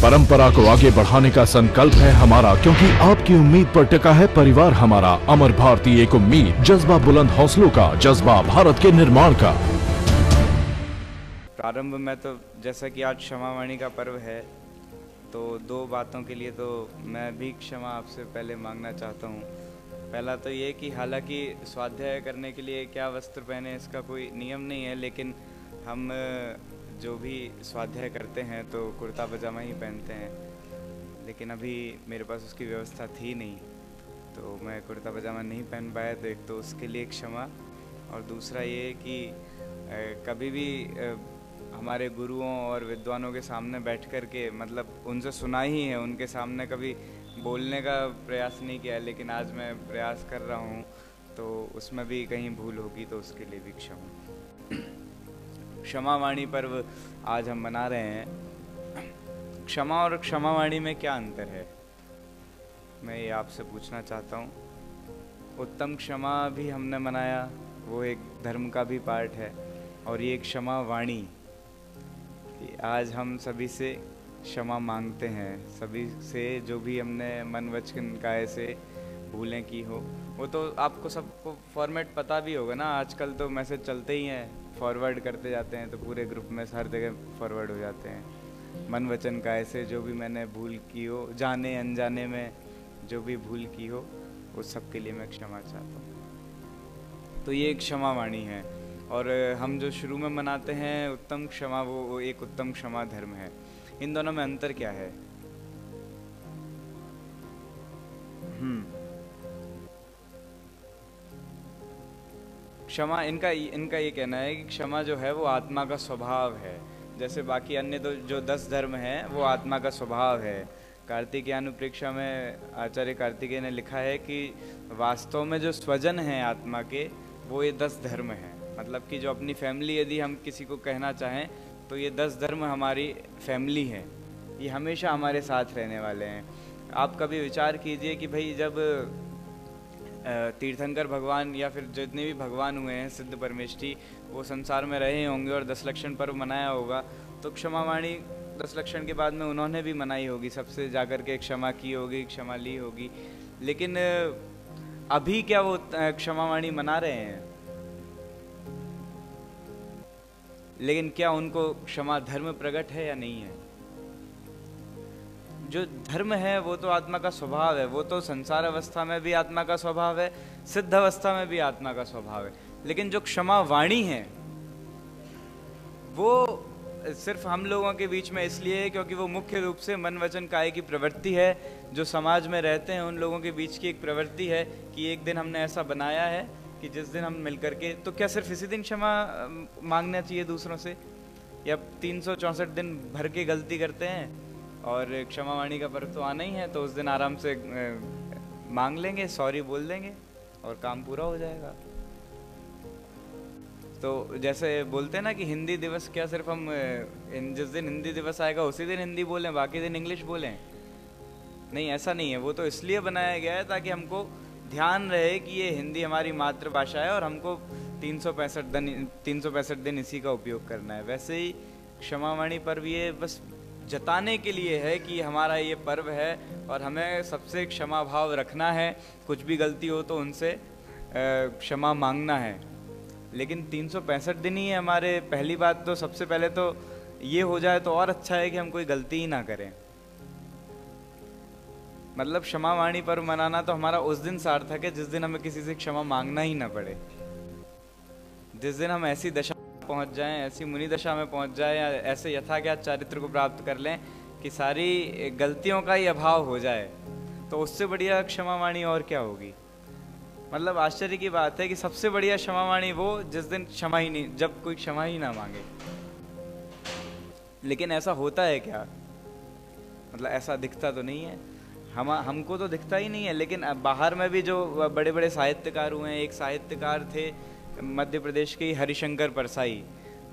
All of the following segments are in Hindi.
परंपरा को आगे बढ़ाने का संकल्प है हमारा, क्योंकि आपकी उम्मीद पर टिका है परिवार हमारा। अमर भारती एक उम्मीद, जज्बा बुलंद हौसलों का, जज्बा भारत के निर्माण का। प्रारंभ में तो जैसा कि आज क्षमावाणी का पर्व है, तो दो बातों के लिए तो मैं भी क्षमा आपसे पहले मांगना चाहता हूँ। पहला तो ये कि हालांकि स्वाध्याय करने के लिए क्या वस्त्र पहने इसका कोई नियम नहीं है, लेकिन हम जो भी स्वाध्याय करते हैं तो कुर्ता पजामा ही पहनते हैं। लेकिन अभी मेरे पास उसकी व्यवस्था थी नहीं, तो मैं कुर्ता पजामा नहीं पहन पाया, तो एक तो उसके लिए क्षमा। और दूसरा ये कि कभी भी हमारे गुरुओं और विद्वानों के सामने बैठ कर के, मतलब उनसे सुना ही है, उनके सामने कभी बोलने का प्रयास नहीं किया, लेकिन आज मैं प्रयास कर रहा हूँ, तो उसमें भी कहीं भूल होगी तो उसके लिए भी क्षमा। क्षमावाणी पर्व आज हम मना रहे हैं। क्षमा और क्षमावाणी में क्या अंतर है, मैं ये आपसे पूछना चाहता हूँ। उत्तम क्षमा भी हमने मनाया, वो एक धर्म का भी पार्ट है, और ये क्षमावाणी, आज हम सभी से क्षमा मांगते हैं, सभी से जो भी हमने मन वचन काया से भूलें की हो। वो तो आपको सबको फॉर्मेट पता भी होगा ना, आजकल तो मैसेज चलते ही हैं, फॉरवर्ड करते जाते हैं, तो पूरे ग्रुप में हर जगह फॉरवर्ड हो जाते हैं। मन वचन काया से जो भी मैंने भूल की हो, जाने अनजाने में जो भी भूल की हो, उस सब के लिए मैं क्षमा चाहता हूँ। तो ये एक क्षमावाणी है। और हम जो शुरू में मनाते हैं उत्तम क्षमा, वो एक उत्तम क्षमा धर्म है। इन दोनों में अंतर क्या है? क्षमा, इनका ये कहना है कि क्षमा जो है वो आत्मा का स्वभाव है। जैसे बाकी अन्य तो जो 10 धर्म हैं वो आत्मा का स्वभाव है। कार्तिकेयानुप्रेक्षा में आचार्य कार्तिकेय ने लिखा है कि वास्तव में जो स्वजन हैं आत्मा के, वो ये 10 धर्म हैं। मतलब कि जो अपनी फैमिली यदि हम किसी को कहना चाहें, तो ये 10 धर्म हमारी फैमिली है, ये हमेशा हमारे साथ रहने वाले हैं। आप कभी विचार कीजिए कि भाई जब तीर्थंकर भगवान या फिर जितने भी भगवान हुए हैं सिद्ध परमेष्ठी, वो संसार में रहे होंगे और 10 लक्षण पर्व मनाया होगा, तो क्षमावाणी 10 लक्षण के बाद में उन्होंने भी मनाई होगी, सबसे जाकर के क्षमा की होगी, क्षमा ली होगी। लेकिन अभी क्या वो क्षमावाणी मना रहे हैं? लेकिन क्या उनको क्षमा धर्म प्रकट है या नहीं है? जो धर्म है वो तो आत्मा का स्वभाव है, वो तो संसार अवस्था में भी आत्मा का स्वभाव है, सिद्ध अवस्था में भी आत्मा का स्वभाव है। लेकिन जो क्षमा वाणी है वो सिर्फ हम लोगों के बीच में इसलिए है क्योंकि वो मुख्य रूप से मन वचन काया की प्रवृत्ति है। जो समाज में रहते हैं उन लोगों के बीच की एक प्रवृत्ति है कि एक दिन हमने ऐसा बनाया है कि जिस दिन हम मिलकर के, तो क्या सिर्फ इसी दिन क्षमा मांगना चाहिए दूसरों से, या 364 दिन भर के गलती करते हैं और क्षमावाणी का पर्व तो आना ही है, तो उस दिन आराम से मांग लेंगे, सॉरी बोल देंगे और काम पूरा हो जाएगा। तो जैसे बोलते हैं ना कि हिंदी दिवस, क्या सिर्फ हम जिस दिन हिंदी दिवस आएगा उसी दिन हिंदी बोलें, बाकी दिन इंग्लिश बोलें? नहीं, ऐसा नहीं है। वो तो इसलिए बनाया गया है ताकि हमको ध्यान रहे कि ये हिंदी हमारी मातृभाषा है और हमको 365 दिन इसी का उपयोग करना है। वैसे ही क्षमावाणी पर्व ये बस जताने के लिए है कि हमारा ये पर्व है और हमें सबसे क्षमा भाव रखना है, कुछ भी गलती हो तो उनसे क्षमा मांगना है। लेकिन 365 दिन ही है हमारे। पहली बात तो सबसे पहले तो ये हो जाए तो और अच्छा है कि हम कोई गलती ही ना करें। मतलब क्षमावाणी पर्व मनाना तो हमारा उस दिन सार्थक है जिस दिन हमें किसी से क्षमा मांगना ही ना पड़े, जिस दिन हम ऐसी दशा पहुंच जाएं, ऐसी मुनि दशा में पहुंच जाए, या ऐसे यथाज्ञात चारित्र को प्राप्त कर लें कि सारी गलतियों का ही अभाव हो जाए, तो उससे बढ़िया क्षमावाणी और क्या होगी। मतलब आश्चर्य की बात है कि सबसे बढ़िया क्षमावाणी वो जिस दिन क्षमा ही नहीं, जब कोई क्षमा ही ना मांगे। लेकिन ऐसा होता है क्या? मतलब ऐसा दिखता तो नहीं है, हमको तो दिखता ही नहीं है। लेकिन बाहर में भी जो बड़े बड़े साहित्यकार हुए हैं, एक साहित्यकार थे मध्य प्रदेश के हरिशंकर परसाई,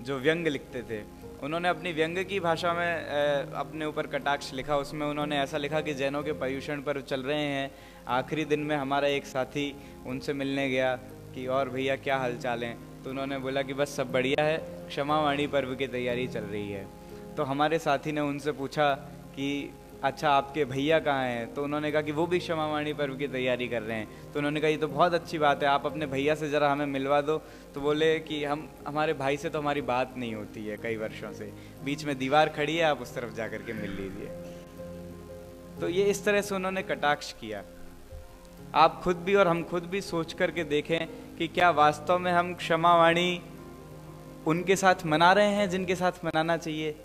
जो व्यंग लिखते थे। उन्होंने अपनी व्यंग की भाषा में अपने ऊपर कटाक्ष लिखा। उसमें उन्होंने ऐसा लिखा कि जैनों के पर्युषण पर चल रहे हैं, आखिरी दिन में हमारा एक साथी उनसे मिलने गया कि और भैया क्या हालचाल हैं, तो उन्होंने बोला कि बस सब बढ़िया है, क्षमावाणी पर्व की तैयारी चल रही है। तो हमारे साथी ने उनसे पूछा कि अच्छा आपके भैया कहाँ हैं, तो उन्होंने कहा कि वो भी क्षमा वाणी पर्व की तैयारी कर रहे हैं। तो उन्होंने कहा ये तो बहुत अच्छी बात है, आप अपने भैया से ज़रा हमें मिलवा दो। तो बोले कि हमारे भाई से तो हमारी बात नहीं होती है कई वर्षों से, बीच में दीवार खड़ी है, आप उस तरफ जा कर के मिल लीजिए। तो ये इस तरह से उन्होंने कटाक्ष किया। आप खुद भी और हम खुद भी सोच करके देखें कि क्या वास्तव में हम क्षमा वाणी उनके साथ मना रहे हैं जिनके साथ मनाना चाहिए,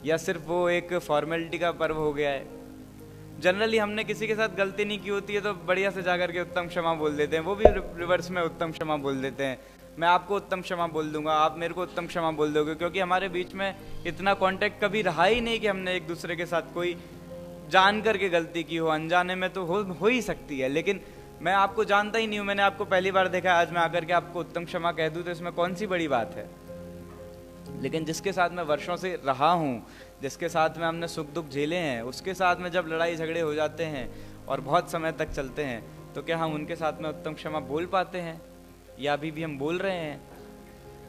या सिर्फ वो एक फॉर्मेलिटी का पर्व हो गया है। जनरली हमने किसी के साथ गलती नहीं की होती है तो बढ़िया से जाकर के उत्तम क्षमा बोल देते हैं, वो भी रिवर्स में उत्तम क्षमा बोल देते हैं। मैं आपको उत्तम क्षमा बोल दूंगा, आप मेरे को उत्तम क्षमा बोल दोगे, क्योंकि हमारे बीच में इतना कांटेक्ट कभी रहा ही नहीं कि हमने एक दूसरे के साथ कोई जान करके गलती की हो। अनजाने में तो हो ही सकती है, लेकिन मैं आपको जानता ही नहीं हूँ, मैंने आपको पहली बार देखा, आज मैं आकर के आपको उत्तम क्षमा कह दूँ तो इसमें कौन सी बड़ी बात है। लेकिन जिसके साथ मैं वर्षों से रहा हूँ, जिसके साथ में हमने सुख दुख झेले हैं, उसके साथ में जब लड़ाई झगड़े हो जाते हैं और बहुत समय तक चलते हैं, तो क्या हम उनके साथ में उत्तम क्षमा बोल पाते हैं, या अभी भी हम बोल रहे हैं,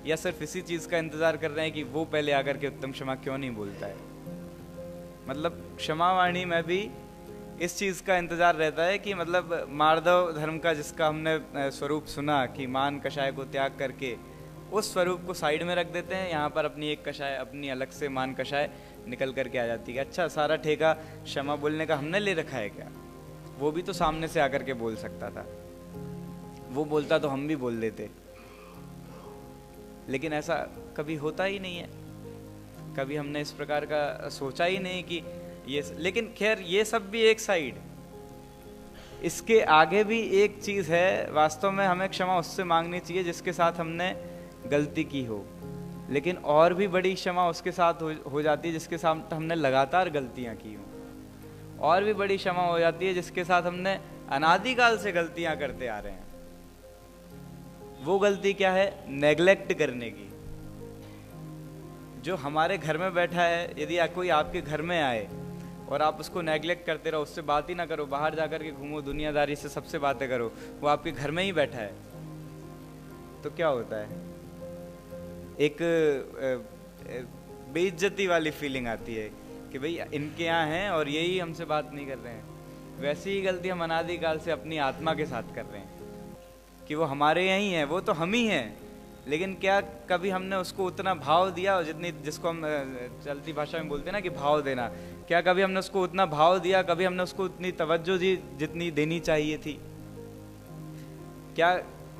या सिर्फ इसी चीज़ का इंतज़ार कर रहे हैं कि वो पहले आकर के उत्तम क्षमा क्यों नहीं बोलता है। मतलब क्षमा वाणी में भी इस चीज़ का इंतज़ार रहता है कि मतलब मार्दव धर्म का जिसका हमने स्वरूप सुना कि मान कषाय को त्याग करके उस स्वरूप को साइड में रख देते हैं, यहाँ पर अपनी एक कषाय, अपनी अलग से मान कषाय निकल करके आ जाती है। अच्छा, सारा ठेका क्षमा बोलने का हमने ले रखा है क्या? वो भी तो सामने से आकर के बोल सकता था, वो बोलता तो हम भी बोल देते, लेकिन ऐसा कभी होता ही नहीं है। कभी हमने इस प्रकार का सोचा ही नहीं कि ये, लेकिन खैर ये सब भी एक साइड, इसके आगे भी एक चीज़ है। वास्तव में हमें क्षमा उससे मांगनी चाहिए जिसके साथ हमने गलती की हो, लेकिन और भी बड़ी क्षमा उसके साथ हो जाती है जिसके साथ हमने लगातार गलतियां की हो। और भी बड़ी क्षमा हो जाती है जिसके साथ हमने अनादिकाल से गलतियां करते आ रहे हैं। वो गलती क्या है? नेग्लेक्ट करने की। जो हमारे घर में बैठा है, यदि कोई आपके घर में आए और आप उसको नेग्लेक्ट करते रहो, उससे बात ही ना करो, बाहर जाकर के घूमो, दुनियादारी से सबसे बातें करो, वो आपके घर में ही बैठा है, तो क्या होता है? एक बेइज्जती वाली फीलिंग आती है कि भाई इनके यहाँ हैं और यही हमसे बात नहीं कर रहे हैं। वैसी ही गलती हम अनादिकाल से अपनी आत्मा के साथ कर रहे हैं कि वो हमारे यहीं है, वो तो हम ही हैं, लेकिन क्या कभी हमने उसको उतना भाव दिया, जितनी, जिसको हम चलती भाषा में बोलते हैं ना कि भाव देना, क्या कभी हमने उसको उतना भाव दिया? कभी हमने उसको उतनी तवज्जो दी जितनी देनी चाहिए थी? क्या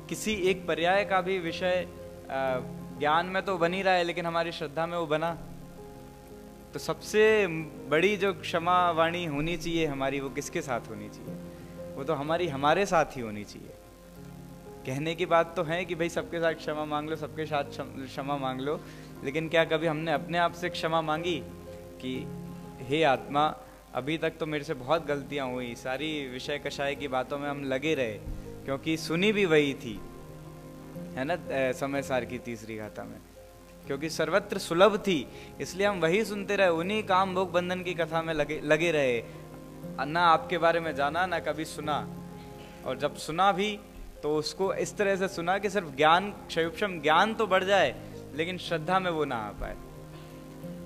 किसी एक पर्याय का भी विषय ज्ञान में तो बन ही रहा है, लेकिन हमारी श्रद्धा में वो बना? तो सबसे बड़ी जो क्षमा वाणी होनी चाहिए हमारी, वो किसके साथ होनी चाहिए? वो तो हमारे साथ ही होनी चाहिए। कहने की बात तो है कि भाई सबके साथ क्षमा मांग लो, सबके साथ क्षमा मांग लो, लेकिन क्या कभी हमने अपने आप से क्षमा मांगी कि हे आत्मा, अभी तक तो मेरे से बहुत गलतियां हुई, सारी विषय कषाय की बातों में हम लगे रहे, क्योंकि सुनी भी वही थी, है ना, समय सार की तीसरी गाथा में, क्योंकि सर्वत्र सुलभ थी, इसलिए हम वही सुनते रहे, उन्हीं काम भोग बंधन की कथा में लगे रहे, ना आपके बारे में जाना, ना कभी सुना। और जब सुना भी तो उसको इस तरह से सुना कि सिर्फ ज्ञान, क्षयोक्षम ज्ञान तो बढ़ जाए, लेकिन श्रद्धा में वो ना आ पाए।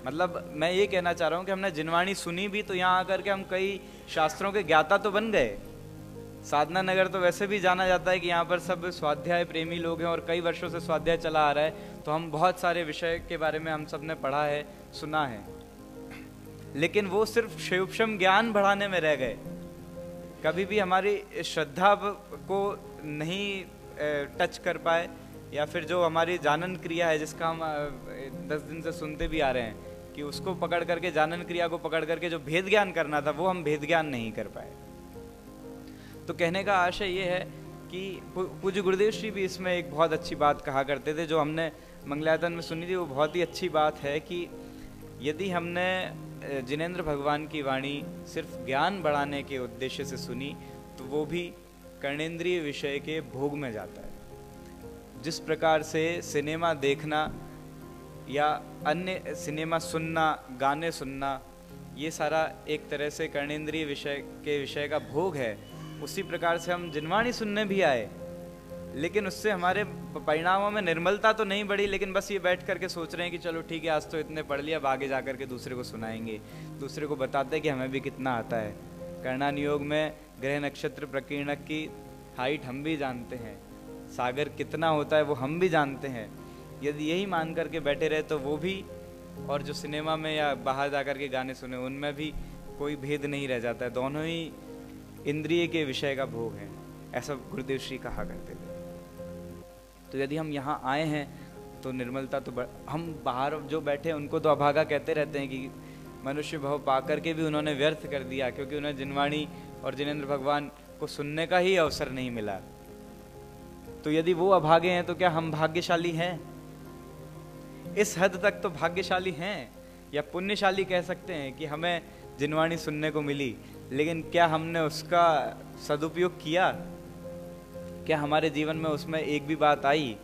मतलब मैं ये कहना चाह रहा हूँ कि हमने जिनवाणी सुनी भी तो यहाँ आकर के हम कई शास्त्रों के ज्ञाता तो बन गए। साधना नगर तो वैसे भी जाना जाता है कि यहाँ पर सब स्वाध्याय प्रेमी लोग हैं और कई वर्षों से स्वाध्याय चला आ रहा है, तो हम बहुत सारे विषय के बारे में हम सब ने पढ़ा है, सुना है, लेकिन वो सिर्फ क्षयोक्षम ज्ञान बढ़ाने में रह गए, कभी भी हमारी श्रद्धा को नहीं टच कर पाए, या फिर जो हमारी जानन क्रिया है जिसका हम 10 दिन से सुनते भी आ रहे हैं कि उसको पकड़ करके, जानन क्रिया को पकड़ करके जो भेद ज्ञान करना था वो हम भेद ज्ञान नहीं कर पाए। तो कहने का आशय ये है कि पूज्य गुरुदेव श्री भी इसमें एक बहुत अच्छी बात कहा करते थे, जो हमने मंगलायतन में सुनी थी, वो बहुत ही अच्छी बात है कि यदि हमने जिनेंद्र भगवान की वाणी सिर्फ ज्ञान बढ़ाने के उद्देश्य से सुनी तो वो भी कर्णेंद्रिय विषय के भोग में जाता है। जिस प्रकार से सिनेमा देखना या अन्य सिनेमा सुनना, गाने सुनना, ये सारा एक तरह से कर्णेंद्रिय विषय का भोग है, उसी प्रकार से हम जिनवाणी सुनने भी आए, लेकिन उससे हमारे परिणामों में निर्मलता तो नहीं बढ़ी, लेकिन बस ये बैठ करके सोच रहे हैं कि चलो ठीक है, आज तो इतने पढ़ लिया, अब आगे जा करके दूसरे को सुनाएंगे, दूसरे को बताते हैं कि हमें भी कितना आता है। कर्णा नियोग में ग्रह नक्षत्र प्रकीर्णक की हाइट हम भी जानते हैं, सागर कितना होता है वो हम भी जानते हैं। यदि यही मान करके बैठे रहे तो वो भी, और जो सिनेमा में या बाहर जा कर के गाने सुने उनमें भी कोई भेद नहीं रह जाता है, दोनों ही इंद्रिय के विषय का भोग है, ऐसा गुरुदेव श्री कहा करते थे। तो यदि हम यहाँ आए हैं तो निर्मलता तो हम बाहर जो बैठे हैं उनको तो अभागा कहते रहते हैं कि मनुष्य भाव पाकर के भी उन्होंने व्यर्थ कर दिया, क्योंकि उन्हें जिनवाणी और जिनेंद्र भगवान को सुनने का ही अवसर नहीं मिला। तो यदि वो अभागे हैं तो क्या हम भाग्यशाली हैं? इस हद तक तो भाग्यशाली हैं या पुण्यशाली कह सकते हैं कि हमें जिनवाणी सुनने को मिली, लेकिन क्या हमने उसका सदुपयोग किया? क्या हमारे जीवन में उसमें एक भी बात आई?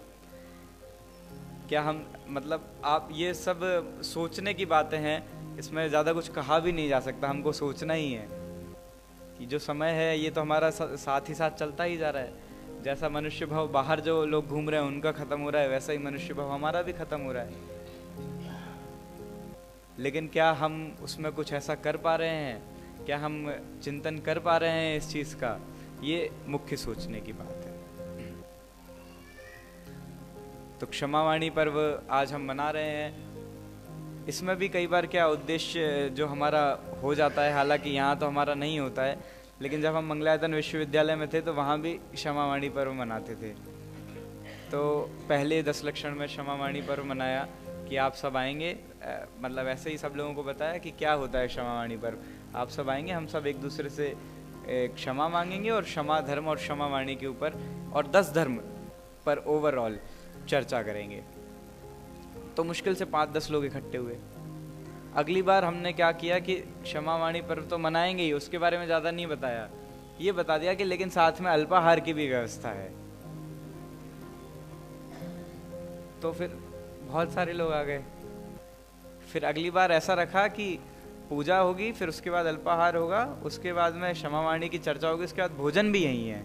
क्या हम, मतलब आप ये सब सोचने की बातें हैं, इसमें ज़्यादा कुछ कहा भी नहीं जा सकता, हमको सोचना ही है कि जो समय है ये तो हमारा साथ ही साथ चलता ही जा रहा है। जैसा मनुष्य भाव बाहर जो लोग घूम रहे हैं उनका खत्म हो रहा है, वैसा ही मनुष्य भाव हमारा भी खत्म हो रहा है। लेकिन क्या हम उसमें कुछ ऐसा कर पा रहे हैं? क्या हम चिंतन कर पा रहे हैं इस चीज़ का? ये मुख्य सोचने की बात है। तो क्षमावाणी पर्व आज हम मना रहे हैं। इसमें भी कई बार क्या उद्देश्य जो हमारा हो जाता है, हालांकि यहाँ तो हमारा नहीं होता है, लेकिन जब हम मंगलायतन विश्वविद्यालय में थे तो वहाँ भी क्षमावाणी पर्व मनाते थे। तो पहले 10 लक्षण में क्षमावाणी पर्व मनाया कि आप सब आएंगे, मतलब ऐसे ही सब लोगों को बताया कि क्या होता है क्षमावाणी पर्व। आप सब आएंगे, हम सब एक दूसरे से क्षमा मांगेंगे और क्षमा धर्म और क्षमावाणी के ऊपर और 10 धर्म पर ओवरऑल चर्चा करेंगे। तो मुश्किल से 5-10 लोग इकट्ठे हुए। अगली बार हमने क्या किया कि क्षमावाणी पर्व तो मनाएंगे ही, उसके बारे में ज़्यादा नहीं बताया, ये बता दिया कि लेकिन साथ में अल्पाहार की भी व्यवस्था है। तो फिर बहुत सारे लोग आ गए। फिर अगली बार ऐसा रखा कि पूजा होगी, फिर उसके बाद अल्पाहार होगा, उसके बाद में क्षमावाणी की चर्चा होगी, उसके बाद भोजन भी यही है।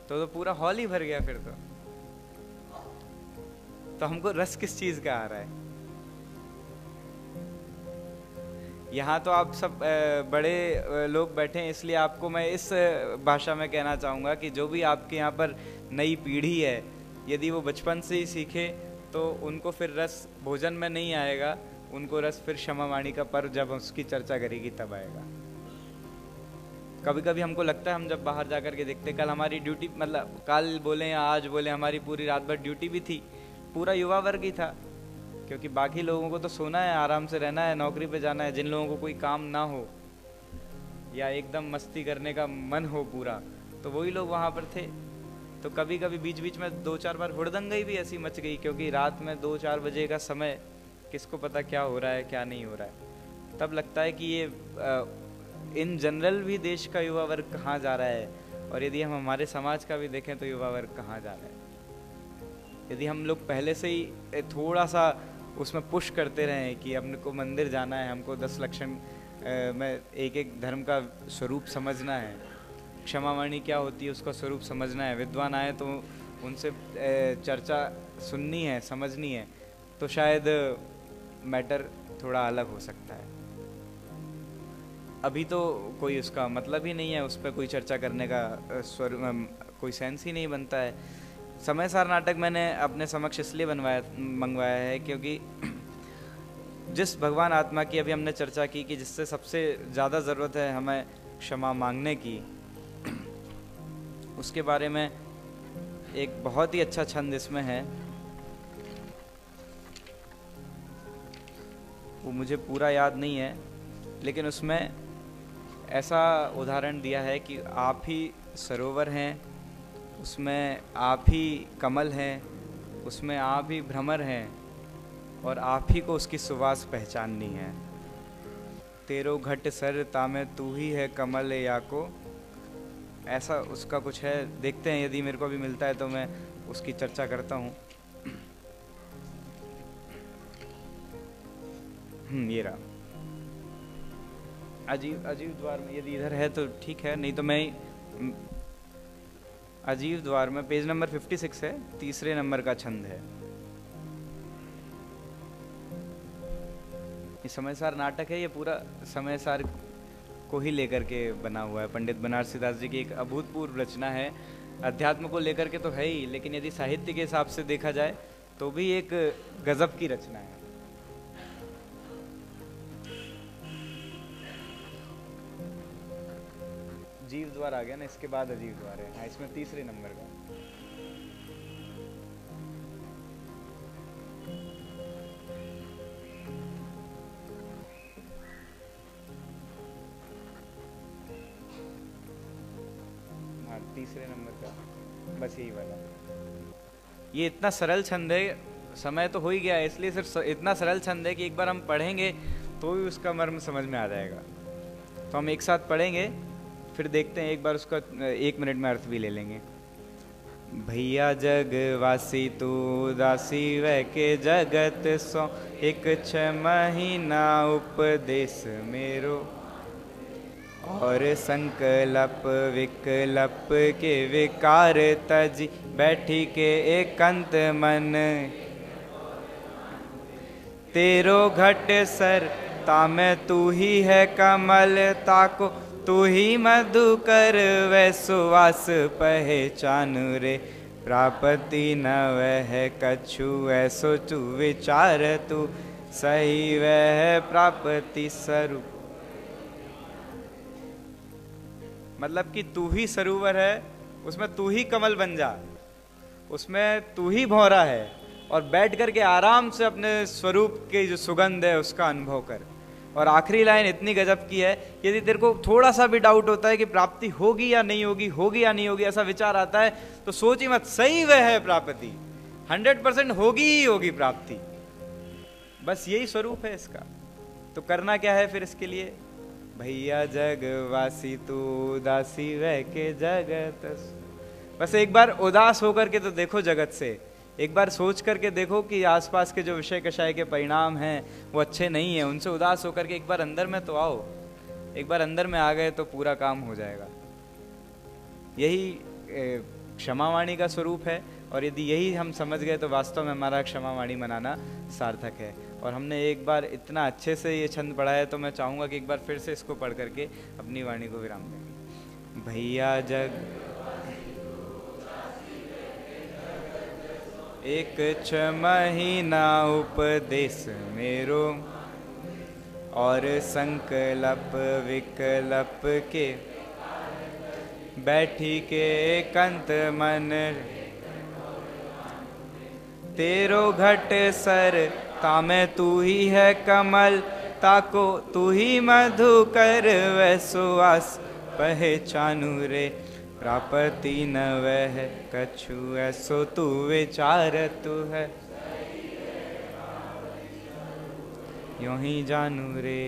तो पूरा हॉल ही भर गया। फिर तो हमको रस किस चीज का आ रहा है? यहाँ तो आप सब बड़े लोग बैठे हैं, इसलिए आपको मैं इस भाषा में कहना चाहूँगा कि जो भी आपके यहाँ पर नई पीढ़ी है, यदि वो बचपन से ही सीखे तो उनको फिर रस भोजन में नहीं आएगा, उनको रस फिर क्षमावाणी का पर्व जब उसकी चर्चा करेगी तब आएगा। कभी कभी हमको लगता है, हम जब बाहर जा कर के देखते, कल हमारी ड्यूटी, मतलब कल बोले या आज बोले, हमारी पूरी रात भर ड्यूटी भी थी, पूरा युवा वर्ग ही था, क्योंकि बाकी लोगों को तो सोना है, आराम से रहना है, नौकरी पे जाना है। जिन लोगों को कोई काम ना हो या एकदम मस्ती करने का मन हो पूरा, तो वही लोग वहाँ पर थे। तो कभी कभी बीच बीच में 2-4 बार हुड़दंगई भी ऐसी मच गई, क्योंकि रात में 2-4 बजे का समय, किसको पता क्या हो रहा है क्या नहीं हो रहा है। तब लगता है कि ये इन जनरल भी देश का युवा वर्ग कहाँ जा रहा है, और यदि हम हमारे समाज का भी देखें तो युवा वर्ग कहाँ जा रहा है। यदि हम लोग पहले से ही थोड़ा सा उसमें पुश करते रहें कि हमको मंदिर जाना है, हमको 10 लक्षण में एक एक धर्म का स्वरूप समझना है, क्षमावाणी क्या होती है उसका स्वरूप समझना है, विद्वान आए तो उनसे चर्चा सुननी है, समझनी है, तो शायद मैटर थोड़ा अलग हो सकता है। अभी तो कोई उसका मतलब ही नहीं है, उस पर कोई चर्चा करने का कोई सेंस ही नहीं बनता है। समय सार नाटक मैंने अपने समक्ष इसलिए मंगवाया है क्योंकि जिस भगवान आत्मा की अभी हमने चर्चा की कि जिससे सबसे ज़्यादा ज़रूरत है हमें क्षमा मांगने की, उसके बारे में एक बहुत ही अच्छा छंद इसमें है। वो मुझे पूरा याद नहीं है, लेकिन उसमें ऐसा उदाहरण दिया है कि आप ही सरोवर हैं, उसमें आप ही कमल हैं, उसमें आप ही भ्रमर हैं, और आप ही को उसकी सुवास पहचाननी है। तेरो घट सर तामे तू ही है कमल या को, ऐसा उसका कुछ है। देखते हैं, यदि मेरे को भी मिलता है तो मैं उसकी चर्चा करता हूँ। ये रहा अजीब द्वार में, यदि इधर है तो ठीक है, नहीं तो मैं अजीब द्वार में पेज नंबर 56 है, तीसरे नंबर का छंद है। ये समयसार नाटक है, ये पूरा समयसार को ही लेकर के बना हुआ है। पंडित बनारसी दास जी की एक अभूतपूर्व रचना है, अध्यात्म को लेकर के तो है ही, लेकिन यदि साहित्य के हिसाब से देखा जाए तो भी एक गजब की रचना है। जीव द्वार आ गया ना, इसके बाद अजीब द्वार है। हाँ, इसमें तीसरे नंबर का। हाँ, तीसरे नंबर का, बस यही वाला। ये इतना सरल छंद है, समय तो हो ही गया है, इसलिए सिर्फ इतना सरल छंद है कि एक बार हम पढ़ेंगे तो भी उसका मर्म समझ में आ जाएगा। तो हम एक साथ पढ़ेंगे, फिर देखते हैं, एक बार उसका 1 मिनट में अर्थ भी ले लेंगे। भैया जग वासी तू दासी वह के जगत सो, एक 6 महीना उपदेश मेरो, और संकल्प विकल्प के विकार तजी, बैठी के एकांत मन, तेरो घट सर तामे तू ही है कमल, ताको तू ही मधुकर वै सुवास पहचान रे, प्रापति न वह कछु ऐसो तू विचार, तू सही वह प्राप्ति स्वरूप। मतलब कि तू ही सरोवर है, उसमें तू ही कमल बन जा, उसमें तू ही भौरा है, और बैठ करके आराम से अपने स्वरूप की जो सुगंध है उसका अनुभव कर। और आखिरी लाइन इतनी गजब की है, यदि तेरे को थोड़ा सा भी डाउट होता है कि प्राप्ति होगी या नहीं होगी, होगी या नहीं होगी, ऐसा विचार आता है, तो सोच ही मत, सही वह है प्राप्ति, 100% होगी ही होगी प्राप्ति। बस यही स्वरूप है इसका। तो करना क्या है फिर इसके लिए? भैया जग वासी तू दासी वह के जगत। बस एक बार उदास होकर के तो देखो जगत से, एक बार सोच करके देखो कि आसपास के जो विषय कषाय के परिणाम हैं वो अच्छे नहीं है, उनसे उदास होकर के एक बार अंदर में तो आओ। एक बार अंदर में आ गए तो पूरा काम हो जाएगा। यही क्षमावाणी का स्वरूप है, और यदि यही हम समझ गए तो वास्तव में हमारा क्षमावाणी मनाना सार्थक है। और हमने एक बार इतना अच्छे से ये छंद पढ़ा है, तो मैं चाहूँगा कि एक बार फिर से इसको पढ़ करके अपनी वाणी को विराम देंगे। भैया जग एक 6 महीना उपदेश मेरो, और संकल्प विकल्प के बैठी के एकांत मन, तेरो घट सर तामे तू ही है कमल, ताको तू ही मधुकर वै सुवास पहचानू रे, प्रापति न वह कछु ऐसो तू विचार, तू है यूं ही जानू रे।